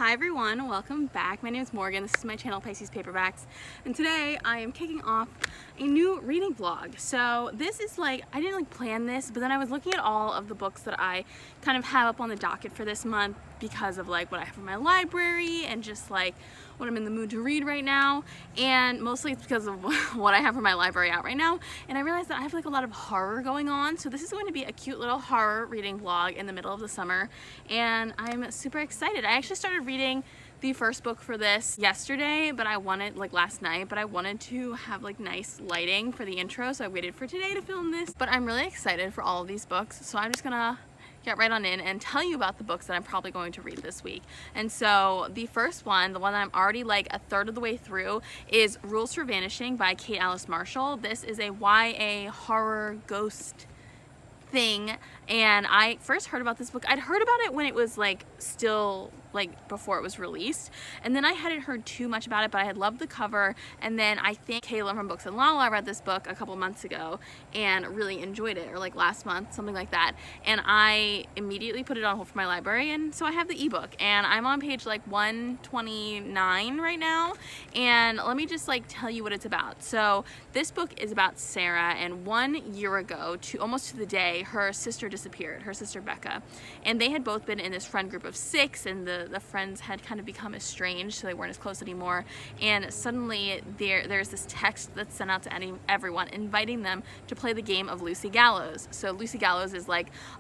Hi everyone, welcome back. My name is Morgan. This is my channel Pisces Paperbacks, and today I am kicking off a new reading vlog. So this is I didn't plan this, but then I was looking at all of the books that I kind of have up on the docket for this month because of what I have in my library and just what I'm in the mood to read right now, and mostly it's because of what I have for my library out right now. And I realized that I have a lot of horror going on, so this is going to be a cute little horror reading vlog in the middle of the summer, and I'm super excited. I actually started reading the first book for this yesterday, but I wanted last night, but I wanted to have nice lighting for the intro, so I waited for today to film this. But I'm really excited for all of these books, so I'm just gonna get right on in and tell you about the books that I'm probably going to read this week. And so the first one, the one that I'm already a third of the way through, is Rules for Vanishing by Kate Alice Marshall. This is a YA horror ghost thing, and I first heard about this book. I'd heard about it when it was still before it was released, and then I hadn't heard too much about it, but I had loved the cover. And then I think Kayla from Books and Lala read this book a couple months ago and really enjoyed it, or last month, something like that, and I immediately put it on hold for my library, and so I have the ebook, and I'm on page 129 right now. And let me just tell you what it's about. So this book is about Sarah, and 1 year ago, almost to the day, her sister disappeared, her sister Becca, and they had both been in this friend group of 6, and the friends had kind of become estranged, so they weren't as close anymore. And suddenly there's this text that's sent out to everyone inviting them to play the game of Lucy Gallows. So Lucy Gallows is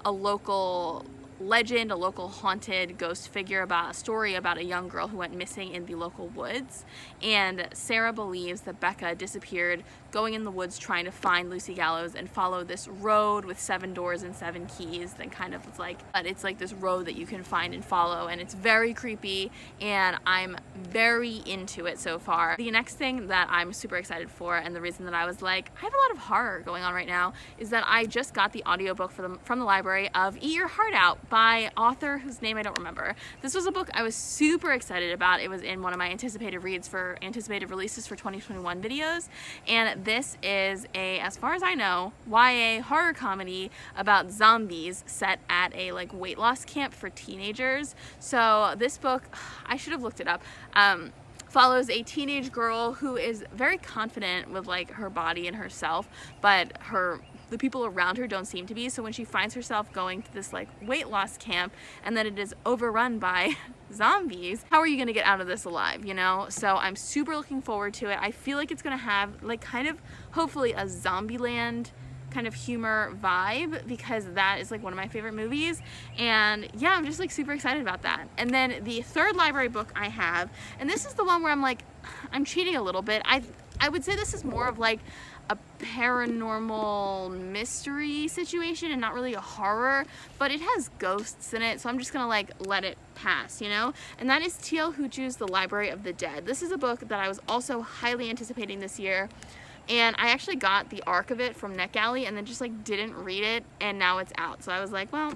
a local legend, a local haunted ghost figure, about a story about a young girl who went missing in the local woods. And Sarah believes that Becca disappeared going in the woods trying to find Lucy Gallows, and follow this road with 7 doors and 7 keys. Then kind of it's this road that you can find and follow, and it's very creepy, and I'm very into it so far. The next thing that I'm super excited for, and the reason that I was I have a lot of horror going on right now, is that I just got the audiobook from the library of Eat Your Heart Out by author whose name I don't remember. This was a book I was super excited about. It was in one of my anticipated reads for anticipated releases for 2021 videos, and this is as far as I know, YA horror comedy about zombies set at a weight loss camp for teenagers. So this book, I should have looked it up, follows a teenage girl who is very confident with her body and herself, but the people around her don't seem to be. So when she finds herself going to this weight loss camp, and then it is overrun by zombies, how are you gonna get out of this alive, you know? So I'm super looking forward to it. I feel it's gonna have kind of hopefully a Zombieland kind of humor vibe, because that is one of my favorite movies. And yeah, I'm just super excited about that. And then the third library book I have, and this is the one where I'm cheating a little bit. I would say this is more of a paranormal mystery situation and not really a horror, but it has ghosts in it, so I'm just gonna let it pass, you know? And that is T.L. Huchu's The Library of the Dead. This is a book that I was also highly anticipating this year, and I actually got the arc of it from NetGalley and then just didn't read it, and now it's out. So I was well,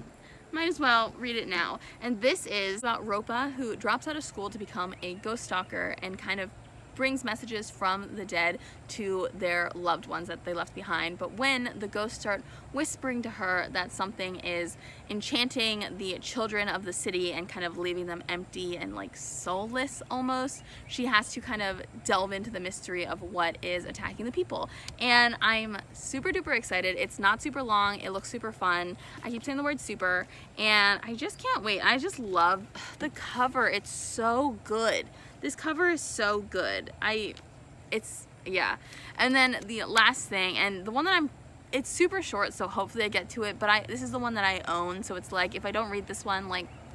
might as well read it now. And this is about Ropa, who drops out of school to become a ghost stalker and kind of brings messages from the dead to their loved ones that they left behind. But when the ghosts start whispering to her that something is enchanting the children of the city and kind of leaving them empty and soulless almost, she has to kind of delve into the mystery of what is attacking the people. And I'm super duper excited. It's not super long, it looks super fun. I keep saying the word super, and I just can't wait. I just love the cover. It's so good. This cover is so good. Yeah. And then the last thing, and the one that it's super short, so hopefully I get to it, but this is the one that I own, so it's if I don't read this one,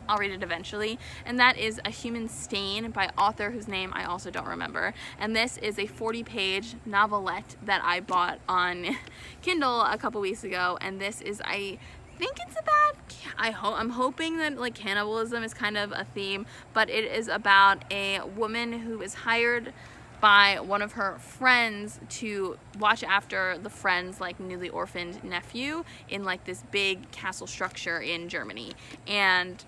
I'll read it eventually. And that is A Human Stain by author whose name I also don't remember. And this is a 40-page novelette that I bought on Kindle a couple weeks ago, and this is, I think it's about, I'm hoping that cannibalism is kind of a theme, but it is about a woman who is hired by one of her friends to watch after the friend's newly orphaned nephew in this big castle structure in Germany. And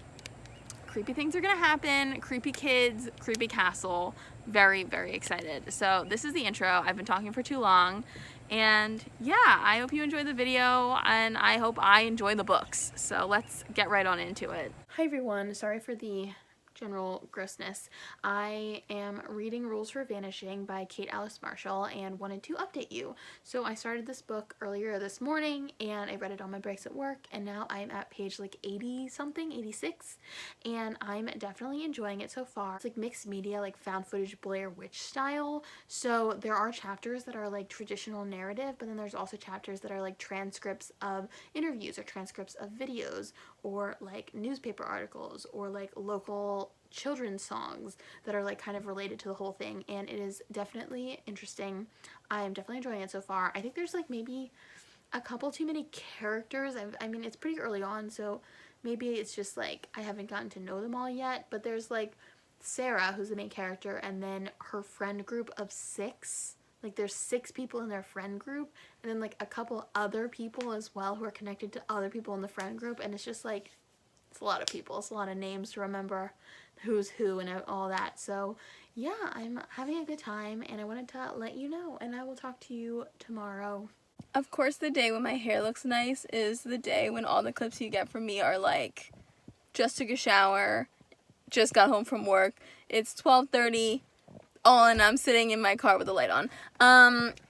creepy things are gonna happen, creepy kids, creepy castle. Very, very excited. So this is the intro. I've been talking for too long. And yeah, I hope you enjoyed the video, and I hope I enjoy the books. So let's get right on into it. Hi everyone, sorry for the general grossness, I am reading Rules for Vanishing by Kate Alice Marshall and wanted to update you. So I started this book earlier this morning and I read it on my breaks at work, and now I'm at page like 80 something, 86, and I'm definitely enjoying it so far. It's like mixed media, like found footage Blair Witch style. So there are chapters that are like traditional narrative, but then there's also chapters that are like transcripts of interviews or transcripts of videos or like newspaper articles or like local children's songs that are like kind of related to the whole thing, and it is definitely interesting. I am definitely enjoying it so far. I think there's like maybe a couple too many characters. I mean, it's pretty early on, so maybe it's just like I haven't gotten to know them all yet, but there's like Sarah, who's the main character, and then her friend group of 6. Like there's 6 people in their friend group, and then like a couple other people as well who are connected to other people in the friend group, and it's just like, it's a lot of people, it's a lot of names to remember who's who and all that. So yeah, I'm having a good time and I wanted to let you know, and I will talk to you tomorrow. Of course, the day when my hair looks nice is the day when all the clips you get from me are like, just took a shower, just got home from work, it's 12:30, and I'm sitting in my car with the light on.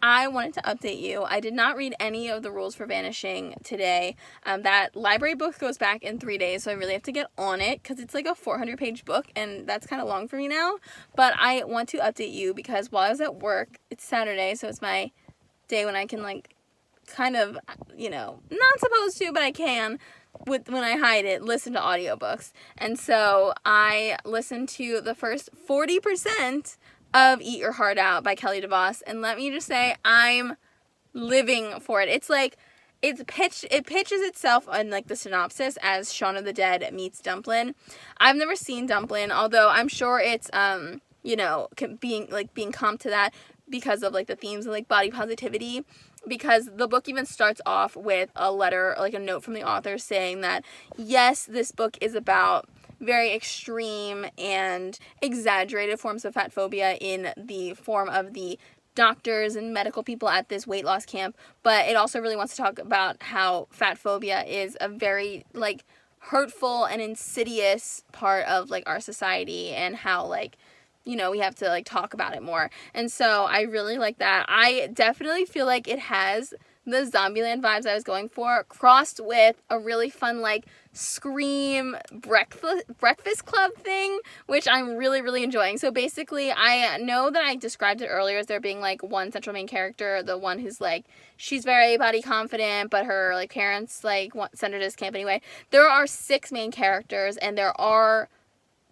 I wanted to update you. I did not read any of the Rules for Vanishing today. That library book goes back in 3 days, so I really have to get on it because it's like a 400-page book, and that's kind of long for me now. But I want to update you because while I was at work, it's Saturday, so it's my day when I can like kind of, you know, not supposed to, but I can, when I hide it, listen to audiobooks. And so I listened to the first 40% of Eat Your Heart Out by Kelly deVos, and let me just say, I'm living for it. It's like, it pitches itself on like the synopsis as Shaun of the Dead meets Dumplin'. I've never seen Dumplin', although I'm sure it's you know, being comped to that because of like the themes of like body positivity, because the book even starts off with a letter, like a note from the author saying that yes, this book is about very extreme and exaggerated forms of fat phobia in the form of the doctors and medical people at this weight loss camp, but it also really wants to talk about how fat phobia is a very like hurtful and insidious part of like our society, and how like, you know, we have to like talk about it more. And so I really like that. I definitely feel like it has the Zombieland vibes I was going for, crossed with a really fun like Scream breakfast club thing, which I'm really, really enjoying. So basically, I know that I described it earlier as there being like one central main character, the one who's like, she's very body confident, but her like parents like send her to this camp anyway. There are 6 main characters, and there are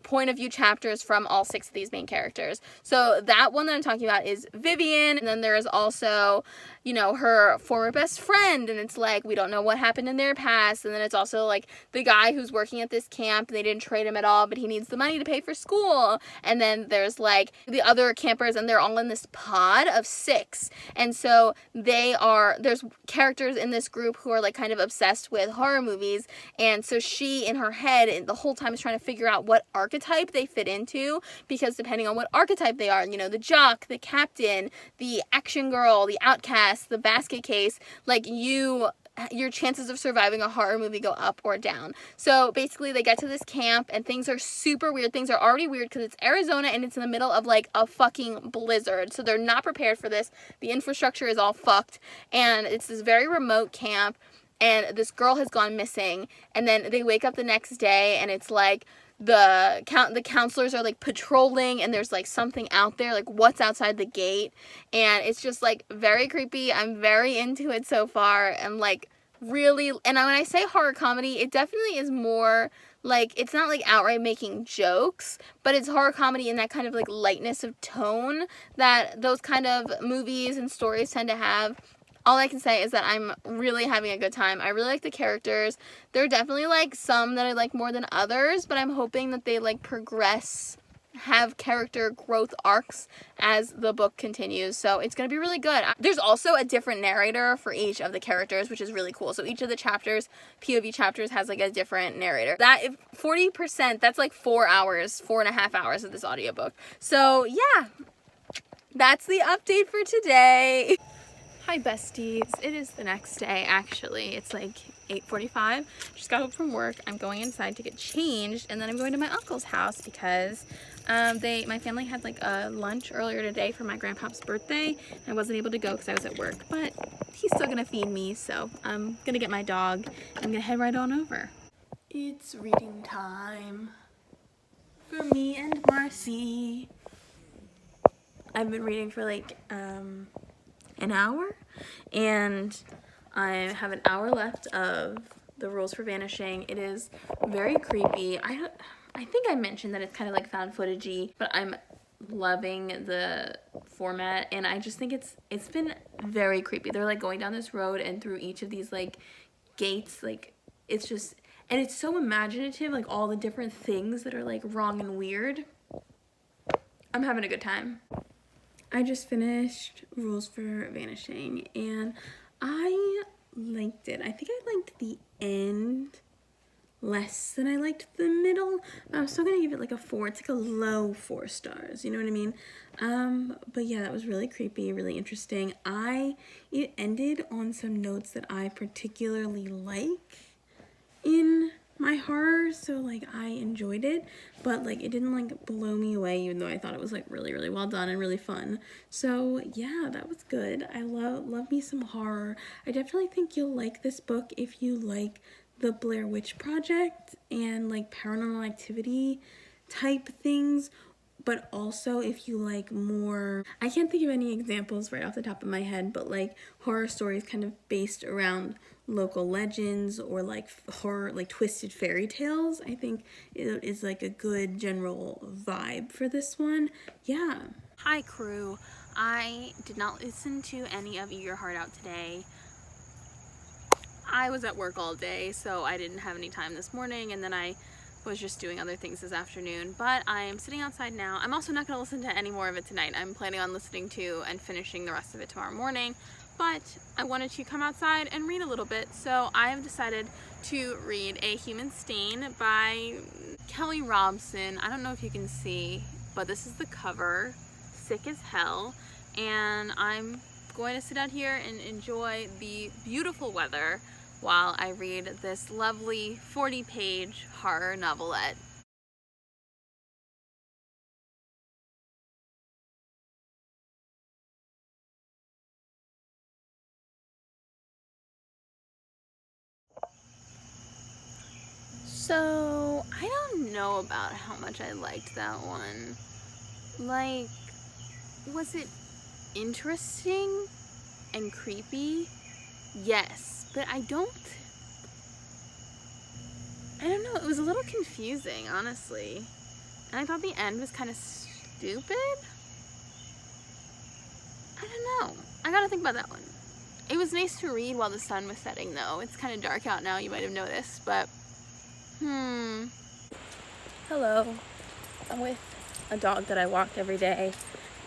point of view chapters from all 6 of these main characters. So that one that I'm talking about is Vivian, and then there is also, you know, her former best friend, and it's like we don't know what happened in their past. And then it's also like the guy who's working at this camp, and they didn't trade him at all, but he needs the money to pay for school. And then there's like the other campers, and they're all in this pod of 6, and so there's characters in this group who are like kind of obsessed with horror movies, and so she in her head the whole time is trying to figure out what archetype they fit into, because depending on what archetype they are, you know, the jock, the captain, the action girl, the outcast, the basket case, like your chances of surviving a horror movie go up or down. So basically they get to this camp and things are super weird. Things are already weird because it's Arizona and it's in the middle of like a fucking blizzard. So they're not prepared for this. The infrastructure is all fucked, and it's this very remote camp, and this girl has gone missing. And then they wake up the next day and it's like the counselors are like patrolling, and there's like something out there, like what's outside the gate, and it's just like very creepy. I'm very into it so far. I'm like really, and when I say horror comedy, it definitely is more like, it's not like outright making jokes, but it's horror comedy in that kind of like lightness of tone that those kind of movies and stories tend to have. All I can say is that I'm really having a good time. I really like the characters. There are definitely like some that I like more than others, but I'm hoping that they like progress, have character growth arcs as the book continues. So it's going to be really good. There's also a different narrator for each of the characters, which is really cool. So each of the chapters, POV chapters, has like a different narrator. That, if 40%, that's like 4.5 hours of this audiobook. So yeah, that's the update for today. Hi besties, it is the next day actually. It's like 8:45. Just got home from work. I'm going inside to get changed and then I'm going to my uncle's house because my family had like a lunch earlier today for my grandpa's birthday. I wasn't able to go because I was at work, but he's still gonna feed me, so I'm gonna get my dog. I'm gonna head right on over. It's reading time for me and Marcy. I've been reading for like an hour, and I have an hour left of the rules for Vanishing. It is very creepy. I think I mentioned that it's kind of like found footage-y, but I'm loving the format, and I just think it's been very creepy. They're like going down this road and through each of these like gates, like it's just, and it's so imaginative, like all the different things that are like wrong and weird. I'm having a good time. I just finished Rules for Vanishing and I liked it. I think I liked the end less than I liked the middle. I'm still gonna give it like a 4. It's like a low 4 stars, you know what I mean? But yeah, that was really creepy, really interesting. It ended on some notes that I particularly like in my horror, so like I enjoyed it, but like it didn't like blow me away, even though I thought it was like really, really well done and really fun. So yeah, that was good. I love me some horror. I definitely think you'll like this book if you like the Blair Witch Project and like Paranormal Activity type things, but also if you like more, I can't think of any examples right off the top of my head, but like horror stories kind of based around local legends or like horror, like twisted fairy tales. I think it is like a good general vibe for this one. Yeah. Hi crew. I did not listen to any of Eat Your Heart Out today. I was at work all day, so I didn't have any time this morning, and then I was just doing other things this afternoon, but I am sitting outside now. I'm also not going to listen to any more of it tonight. I'm planning on listening to and finishing the rest of it tomorrow morning, but I wanted to come outside and read a little bit, so I have decided to read A Human Stain by Kelly Robson. I don't know if you can see, but this is the cover, sick as hell, and I'm going to sit out here and enjoy the beautiful weather while I read this lovely 40-page horror novelette. So, I don't know about how much I liked that one. Like, was it interesting and creepy? Yes, but I don't know, it was a little confusing, honestly. And I thought the end was kind of stupid. I don't know. I gotta think about that one. It was nice to read while the sun was setting, though. It's kind of dark out now, you might have noticed, but Hello. I'm with a dog that I walk every day,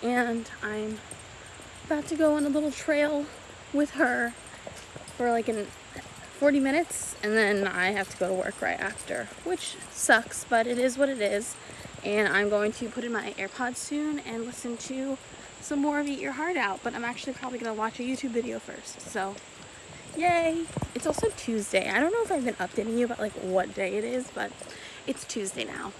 and I'm about to go on a little trail with her for like 40 minutes, and then I have to go to work right after, which sucks, but it is what it is. And I'm going to put in my AirPods soon and listen to some more of Eat Your Heart Out, but I'm actually probably going to watch a YouTube video first, so yay! It's also Tuesday. I don't know if I've been updating you about like what day it is, but it's Tuesday now.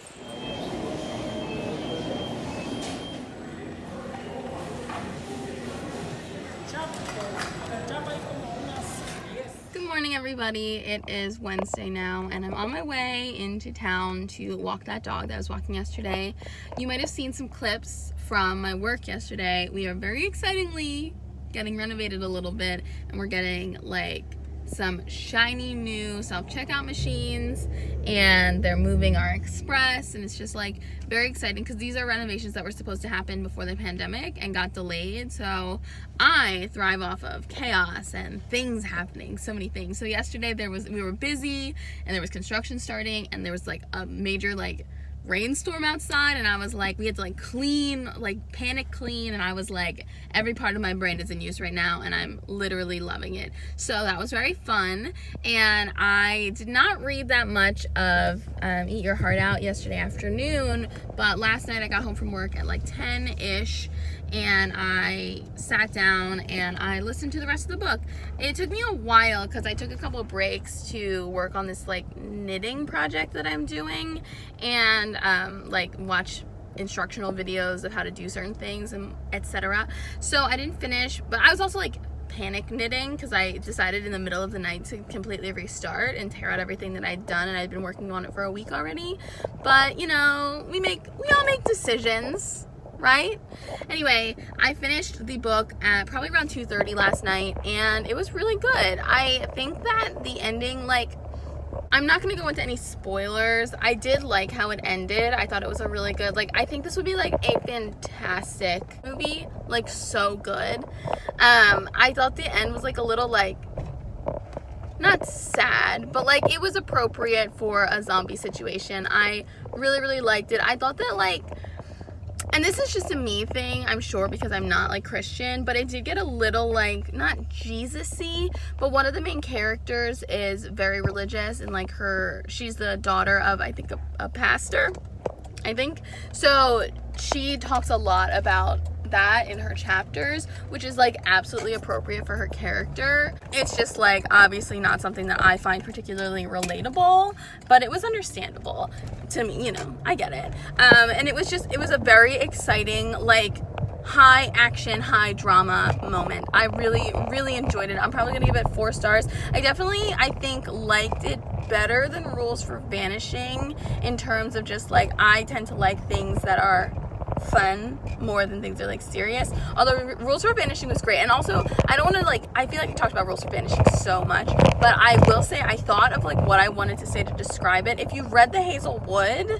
Good morning, everybody. It is Wednesday now, and I'm on my way into town to walk that dog that I was walking yesterday. You might have seen some clips from my work yesterday. We are very excitingly getting renovated a little bit, and we're getting like some shiny new self-checkout machines, and they're moving our express, and it's just like very exciting because these are renovations that were supposed to happen before the pandemic and got delayed. So I thrive off of chaos and things happening, so many things. So yesterday we were busy, and there was construction starting, and there was like a major like rainstorm outside, and I was like, we had to like clean, like panic clean, and I was like, every part of my brain is in use right now, and I'm literally loving it. So that was very fun, and I did not read that much of Eat Your Heart Out yesterday afternoon, but last night I got home from work at like 10-ish, and I sat down and I listened to the rest of the book. It took me a while because I took a couple of breaks to work on this like knitting project that I'm doing, and like watch instructional videos of how to do certain things and etc. So I didn't finish, but I was also like panic knitting because I decided in the middle of the night to completely restart and tear out everything that I'd done, and I'd been working on it for a week already. But you know, we all make decisions, right? Anyway, I finished the book at probably around 2:30 last night, and it was really good. I think that the ending, like, I'm not going to go into any spoilers. I did like how it ended. I thought it was a really good, like, I think this would be like a fantastic movie, like so good. I thought the end was like a little like, not sad, but like it was appropriate for a zombie situation. I really liked it. I thought that like, and this is just a me thing, I'm sure, because I'm not like Christian, but it did get a little like, not Jesus-y, but one of the main characters is very religious, and like she's the daughter of, I think, a pastor, I think. So she talks a lot about that in her chapters, which is like absolutely appropriate for her character. It's just like obviously not something that I find particularly relatable, but it was understandable to me, you know, I get it. And it was a very exciting, like, high action, high drama moment. I really enjoyed it. I'm probably gonna give it 4 stars. I think liked it better than Rules for Vanishing in terms of just like, I tend to like things that are fun more than things that are like serious, although Rules for Vanishing was great. And also, I don't want to like, I feel like I talked about Rules for Vanishing so much, but I will say I thought of like what I wanted to say to describe it. If you've read The Hazelwood,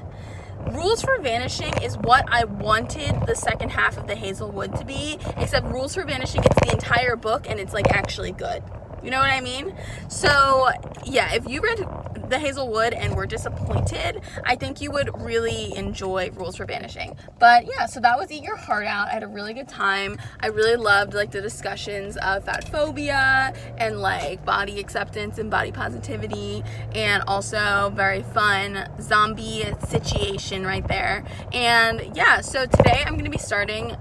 Rules for Vanishing is what I wanted the second half of The Hazelwood to be, except Rules for Vanishing gets the entire book and it's like actually good. You know what I mean? So yeah, if you read The Hazelwood and were disappointed, I think you would really enjoy Rules for Vanishing. But yeah, so that was Eat Your Heart Out. I had a really good time. I really loved like the discussions of fat phobia and like body acceptance and body positivity, and also very fun zombie situation right there. And yeah, so today I'm gonna be starting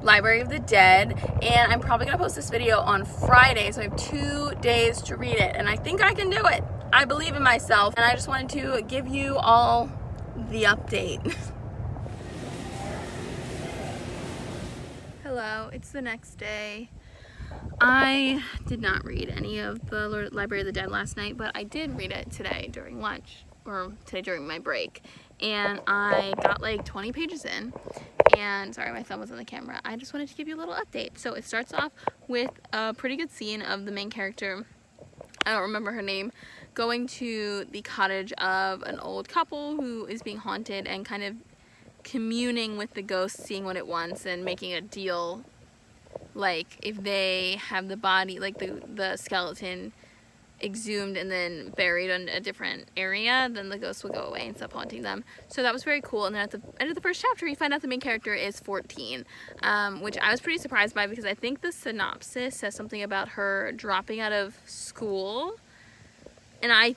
Library of the Dead, and I'm probably gonna post this video on Friday, so I have 2 days to read it, and I think I can do it. I believe in myself, and I just wanted to give you all the update. Hello, it's the next day. I did not read any of the Library of the Dead last night, but I did read it today during lunch, or today during my break, and I got like 20 pages in. And sorry, my thumb was on the camera. I just wanted to give you a little update. So it starts off with a pretty good scene of the main character, I don't remember her name, going to the cottage of an old couple who is being haunted and kind of communing with the ghost, seeing what it wants and making a deal. Like if they have the body, like the skeleton exhumed and then buried in a different area, then the ghost will go away and stop haunting them. So that was very cool. And then at the end of the first chapter, you find out the main character is 14, which I was pretty surprised by, because I think the synopsis says something about her dropping out of school, and I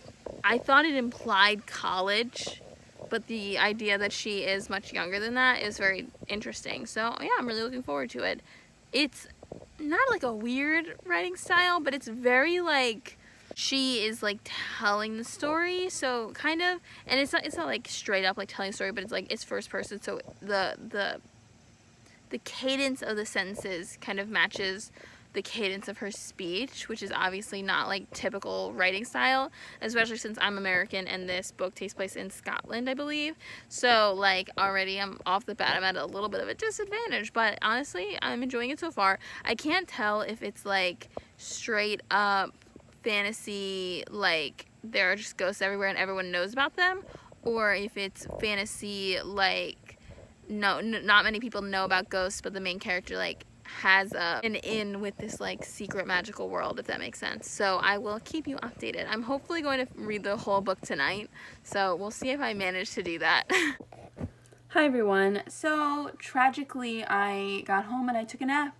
thought it implied college, but the idea that she is much younger than that is very interesting. So yeah, I'm really looking forward to it. It's not like a weird writing style, but it's very like, she is like telling the story, so kind of, and it's not like straight up like telling a story, but it's like, it's first person, so the cadence of the sentences kind of matches the cadence of her speech, which is obviously not like typical writing style, especially since I'm American and this book takes place in Scotland, I believe. So like already I'm off the bat, I'm at a little bit of a disadvantage, but honestly I'm enjoying it so far. I can't tell if it's like straight up fantasy, like there are just ghosts everywhere and everyone knows about them, or if it's fantasy like not many people know about ghosts, but the main character like has an in with this like secret magical world, if that makes sense. So I will keep you updated. I'm hopefully going to read the whole book tonight, so we'll see if I manage to do that. Hi everyone. So tragically I got home and I took a nap,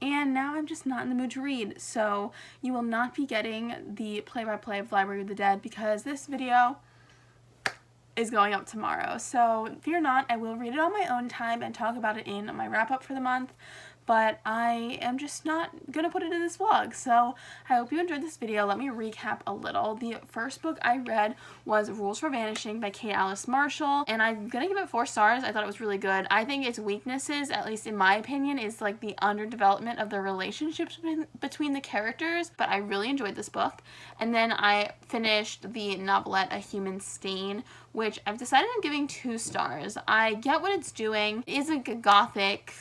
and now I'm just not in the mood to read, so you will not be getting the play-by-play of Library of the Dead, because this video is going up tomorrow. So fear not, I will read it on my own time and talk about it in my wrap up for the month. But I am just not going to put it in this vlog. So I hope you enjoyed this video. Let me recap a little. The first book I read was Rules for Vanishing by Kate Alice Marshall, and I'm going to give it 4 stars. I thought it was really good. I think its weaknesses, at least in my opinion, is like the underdevelopment of the relationships between the characters, but I really enjoyed this book. And then I finished the novelette A Human Stain, which I've decided I'm giving 2 stars. I get what it's doing. It is a gothic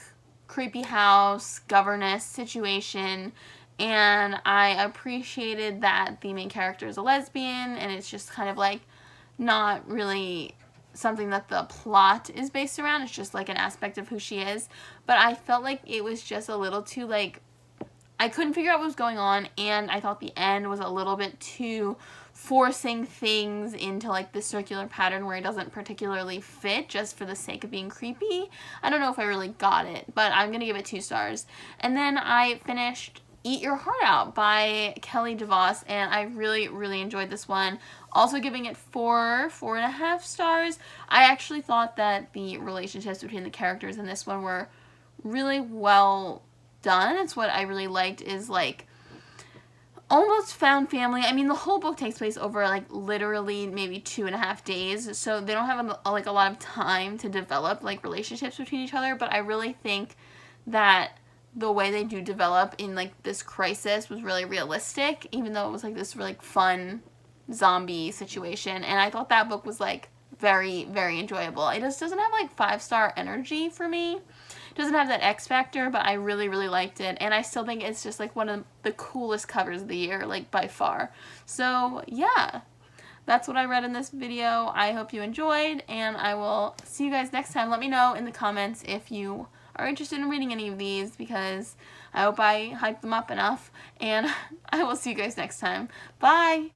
creepy house governess situation, and I appreciated that the main character is a lesbian, and it's just kind of like not really something that the plot is based around. It's just like an aspect of who she is. But I felt like it was just a little too like, I couldn't figure out what was going on, and I thought the end was a little bit too forcing things into like this circular pattern where it doesn't particularly fit just for the sake of being creepy. I don't know if I really got it, but I'm gonna give it 2 stars. And then I finished Eat Your Heart Out by Kelly deVos, and I really enjoyed this one. Also giving it 4.5 stars. I actually thought that the relationships between the characters in this one were really well done. It's what I really liked, is like almost found family. I mean, the whole book takes place over like literally maybe 2.5 days, so they don't have like a lot of time to develop like relationships between each other. But I really think that the way they do develop in like this crisis was really realistic, even though it was like this really fun zombie situation. And I thought that book was like very enjoyable. It just doesn't have like 5-star energy for me. It doesn't have that X factor, but I really liked it, and I still think it's just like one of the coolest covers of the year, like by far. So yeah, that's what I read in this video. I hope you enjoyed, and I will see you guys next time. Let me know in the comments if you are interested in reading any of these, because I hope I hyped them up enough, and I will see you guys next time. Bye!